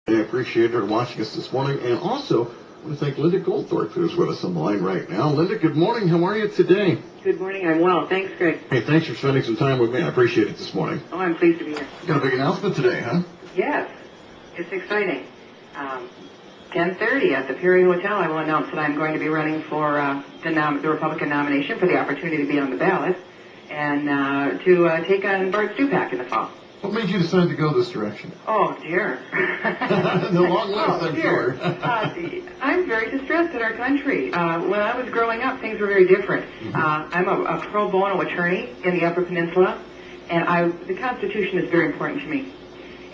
I appreciate her watching us this morning. And also, I want to thank Linda Goldthorpe, who's with us on the line right now. Linda, good morning. How are you today? Good morning. I'm well. Thanks, Greg. Hey, thanks for spending some time with me. I appreciate it this morning. Oh, I'm pleased to be here. Got a big announcement today, huh? Yes. It's exciting. 10:30 at the Perry Hotel, I will announce that I'm going to be running for the Republican nomination for the opportunity to be on the ballot and to take on Bart Stupak in the fall. What made you decide to go this direction? Oh, dear. The long list, I'm sure. I'm very distressed in our country. When I was growing up, things were very different. I'm a pro bono attorney in the Upper Peninsula, and the Constitution is very important to me.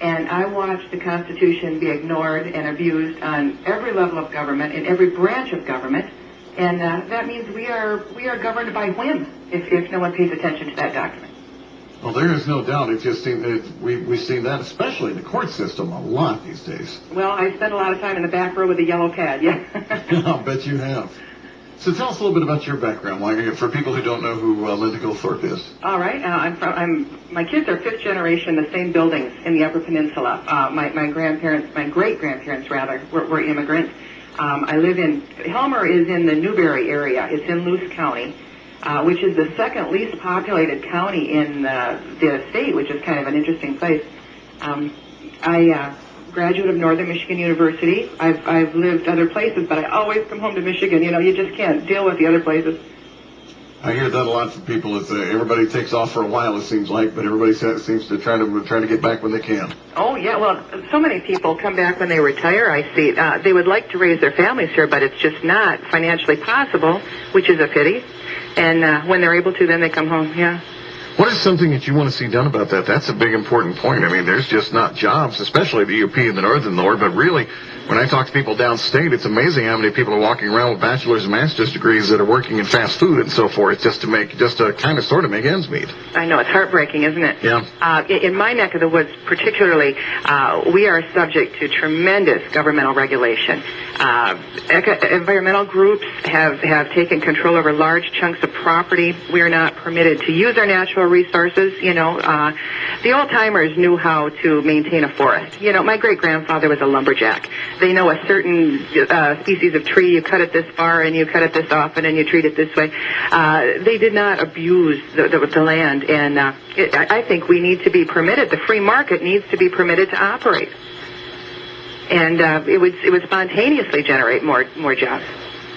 And I watched the Constitution be ignored and abused on every level of government, in every branch of government, and that means we are governed by whim if no one pays attention to that document. Well, there is no doubt. We've seen that, especially in the court system, a lot these days. Well, I spent a lot of time in the back row with a yellow pad, yeah. I'll bet you have. So tell us a little bit about your background, for people who don't know who Linda Goldthorpe is. All right. My kids are fifth generation, the same buildings in the Upper Peninsula. My great-grandparents, rather, were immigrants. I live Helmer is in the Newberry area. It's in Luce County, which is the second least populated county in the state, which is kind of an interesting place. I graduate of Northern Michigan University. I've lived other places, but I always come home to Michigan. You know, you just can't deal with the other places. I hear that a lot from people. Everybody takes off for a while, it seems like, but everybody seems to try to get back when they can. Oh, yeah. Well, so many people come back when they retire, I see. They would like to raise their families here, but it's just not financially possible, which is a pity. And when they're able to, then they come home, yeah. What is something that you want to see done about that? That's a big, important point. I mean, there's just not jobs, especially the UP and the Northern Lord, but really, when I talk to people downstate, it's amazing how many people are walking around with bachelor's and master's degrees that are working in fast food and so forth, just to kind of sort of make ends meet. I know, it's heartbreaking, isn't it? Yeah. In my neck of the woods, particularly, we are subject to tremendous governmental regulation. Environmental groups have taken control over large chunks of property. We are not permitted to use our natural resources. You know, the old timers knew how to maintain a forest. You know, my great grandfather was a lumberjack. They know a certain species of tree. You cut it this far, and you cut it this often, and you treat it this way. They did not abuse the land, and I think we need to be permitted. The free market needs to be permitted to operate, and it would spontaneously generate more jobs.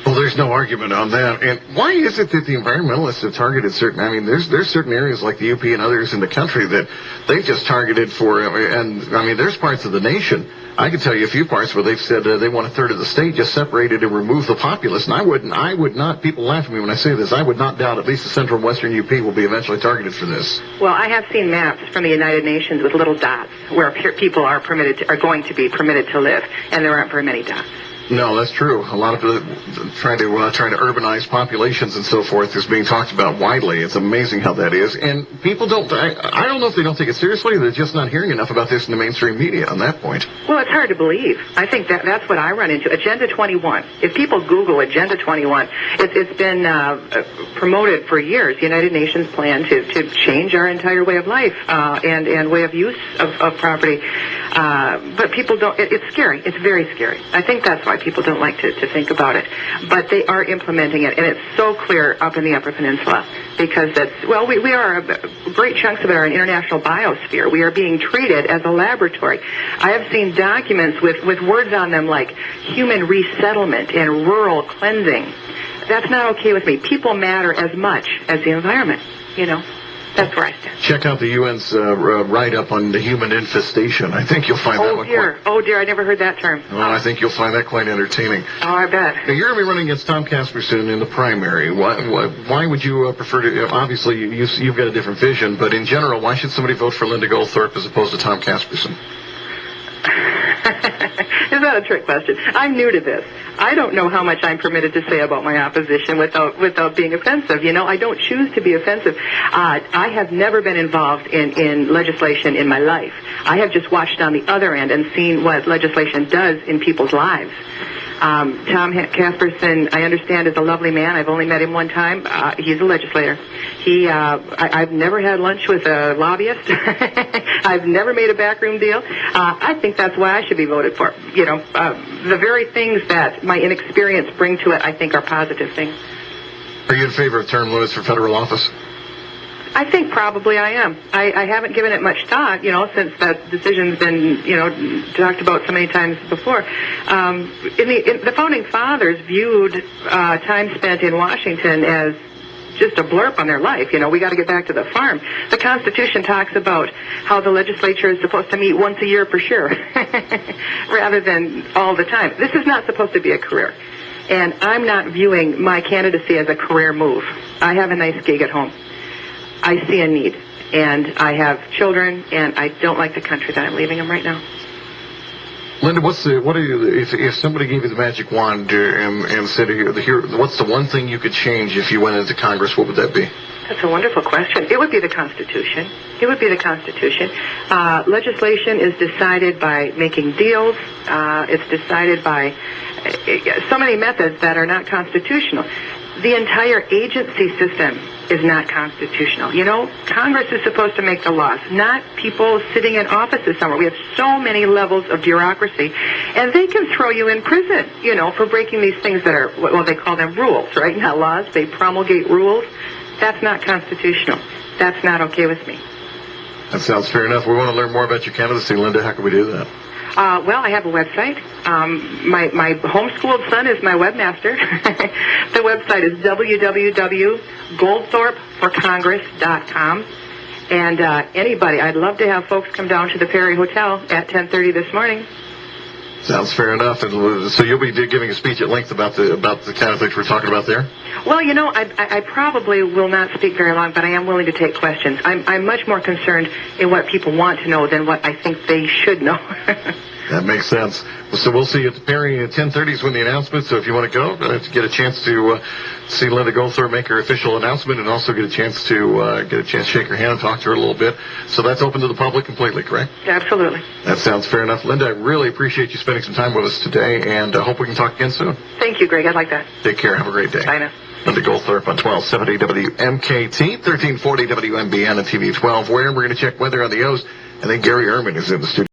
Well, there's no argument on that. And why is it that the environmentalists have targeted certain, I mean, there's certain areas like the UP and others in the country that they've just targeted for, and I mean, there's parts of the nation, I can tell you a few parts where they've said they want a third of the state just separated and remove the populace. And I would not, people laugh at me when I say this, I would not doubt at least the central and western UP will be eventually targeted for this. Well, I have seen maps from the United Nations with little dots where people are going to be permitted to live, and there aren't very many dots. No, that's true. A lot of people trying to urbanize populations and so forth is being talked about widely. It's amazing how that is. And people don't, I don't know if they don't take it seriously, they're just not hearing enough about this in the mainstream media on that point. Well, it's hard to believe. I think that's what I run into. Agenda 21. If people Google Agenda 21, it's been promoted for years. The United Nations plan to change our entire way of life and way of use of property. But people don't, it's scary. It's very scary. I think that's why people don't like to think about it. But they are implementing it, and it's so clear up in the Upper Peninsula because we are, great chunks of it are an international biosphere. We are being treated as a laboratory. I have seen documents with words on them like human resettlement and rural cleansing. That's not okay with me. People matter as much as the environment, you know. That's where I stand. Check out the UN's write-up on the human infestation. I think you'll find that one Oh, dear, I never heard that term. Well, I think you'll find that quite entertaining. Oh, I bet. Now, you're going to be running against Tom Casperson in the primary. Why would you prefer to, obviously, you've got a different vision, but in general, why should somebody vote for Linda Goldthorpe as opposed to Tom Casperson? Is that a trick question? I'm new to this. I don't know how much I'm permitted to say about my opposition without being offensive. You know, I don't choose to be offensive. I have never been involved in legislation in my life. I have just watched on the other end and seen what legislation does in people's lives. Tom Casperson, I understand, is a lovely man. I've only met him one time. He's a legislator. I've never had lunch with a lobbyist. I've never made a backroom deal. I think that's why I should be voted for. The very things that my inexperience bring to it, I think, are positive things. Are you in favor of term limits for federal office? I think probably I am. I haven't given it much thought, since that decision's been, talked about so many times before. The Founding Fathers viewed time spent in Washington as just a blurb on their life. We got to get back to the farm. The Constitution talks about how the legislature is supposed to meet once a year for sure, rather than all the time. This is not supposed to be a career. And I'm not viewing my candidacy as a career move. I have a nice gig at home. I see a need, and I have children, and I don't like the country that I'm leaving them right now. Linda, if somebody gave you the magic wand and said, what's the one thing you could change if you went into Congress, what would that be? That's a wonderful question. It would be the Constitution. It would be the Constitution. Legislation is decided by making deals. It's decided by so many methods that are not constitutional. The entire agency system is not constitutional. Congress is supposed to make the laws, not people sitting in offices somewhere. We have so many levels of bureaucracy, and they can throw you in prison, for breaking these things that are, they call them rules, right? Not laws. They promulgate rules. That's not constitutional. That's not okay with me. That sounds fair enough. We want to learn more about your candidacy, Linda. How can we do that? I have a website. My homeschooled son is my webmaster. The website is www.goldthorpeforcongress.com. And anybody, I'd love to have folks come down to the Perry Hotel at 10:30 this morning. Sounds fair enough. And so you'll be giving a speech at length about the kind of things we're talking about there? Well, I probably will not speak very long, but I am willing to take questions. I'm much more concerned in what people want to know than what I think they should know. That makes sense. So we'll see you at the Perry at 10:30 is when the announcement. So if you want to go, to get a chance to see Linda Goldthorpe make her official announcement, and also get a chance to shake her hand and talk to her a little bit. So that's open to the public completely, correct? Absolutely. That sounds fair enough. Linda, I really appreciate you spending some time with us today, and I hope we can talk again soon. Thank you, Greg. I'd like that. Take care. Have a great day. Bye now. Linda Goldthorpe on 1270 WMKT, 1340 WMBN and TV 12, where we're going to check weather on the O's, and then Gary Ehrman is in the studio.